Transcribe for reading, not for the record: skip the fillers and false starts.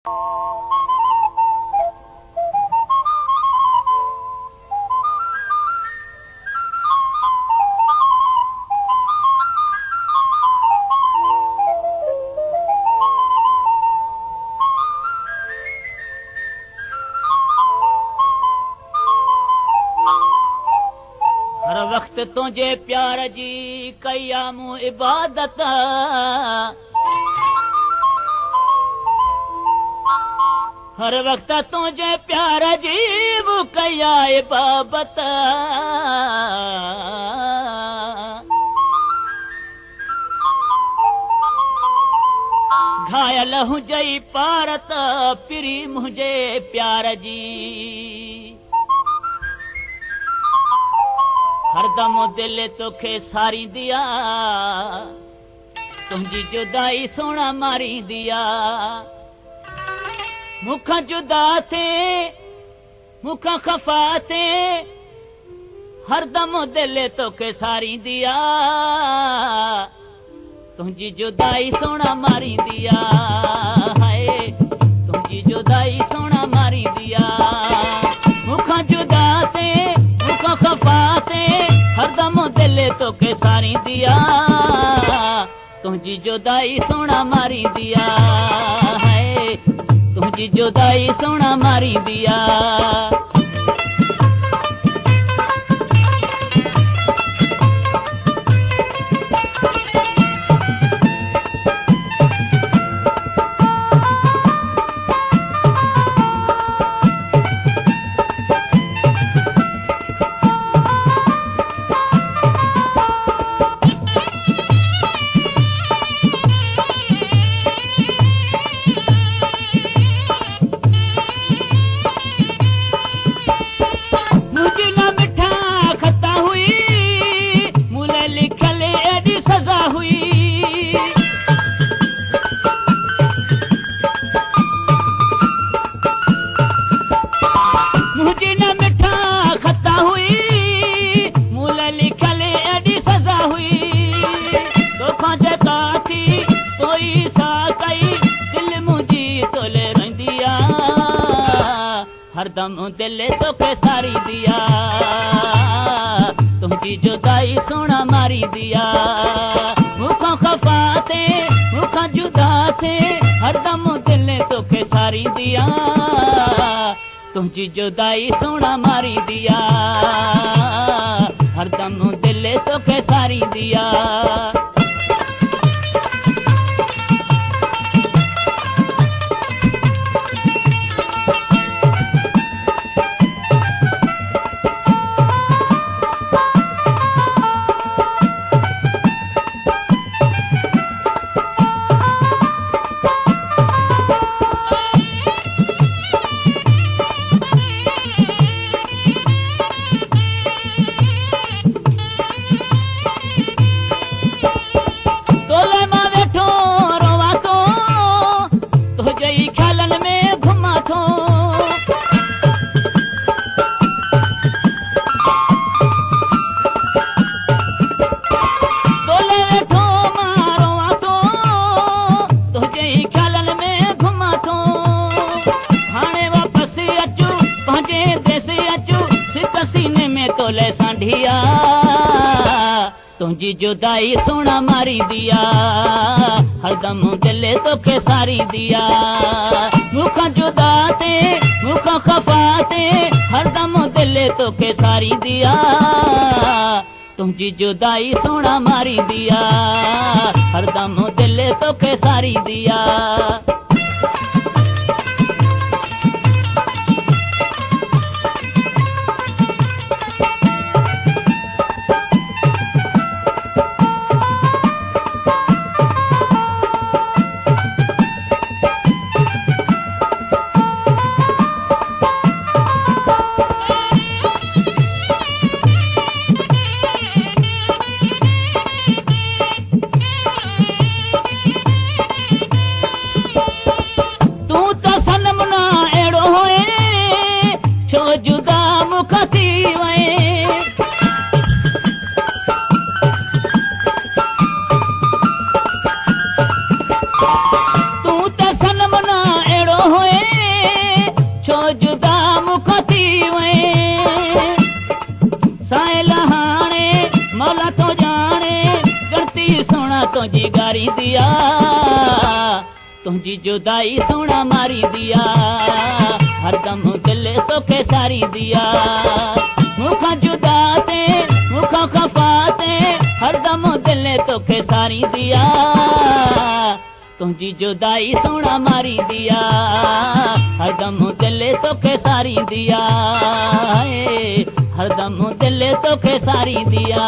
हर वक्त तुझे प्यार जी कया मूं इबादत हर वक्त तुझे प्यार जी मूं कया इबादत घायल हुजई पारत पिरी मुझे प्यार जी हरदम दिल तोखे सारी दिया तुझी जुदाई सोना मारी दिया मुखा जुदा थे मुखा खफा थे हरदम दिल तोखे सारी दिया तुझी जुदाई सोना मारी दिया हाय तुझी जुदाई सोना मारी दिया मुखा जुदा थे मुखा खफा थे हरदम दिल तोखे सारी दिया तुझी जुदाई सोना मारी दिया है तुझी जुदाई सोना मारी दिया हरदम दिल तोखे सारी दिया तुझी जुदाई सोना मारी दिया मुखा खफा थे मुखा जुदा थे हरदम दिल तोखे सारी दिया तुझी जुदाई सोना मारी दिया हरदम दिल तोखे सारी दिया तुझी जुदाई सोना मारी दिया हरदम दिल तोखे सारी दिया मुखा जुदा थे मुखा खफा थे हरदम दिल तोखे सारी दिया तुझी जुदाई सोना मारी दिया हरदम दिल तोखे सारी दिया तुझी गारी दिया तुझी जुदाई सोना मारी दिया हरदम दिल तोखे सारी दिया मुखा जुदा ते मुखा खफा ते हरदम दिल तोखे सारी दिया तुझी जुदाई सोना मारी दिया हरदम दिल तोखे सारी दिया हरदम दिल तोखे सारी दिया।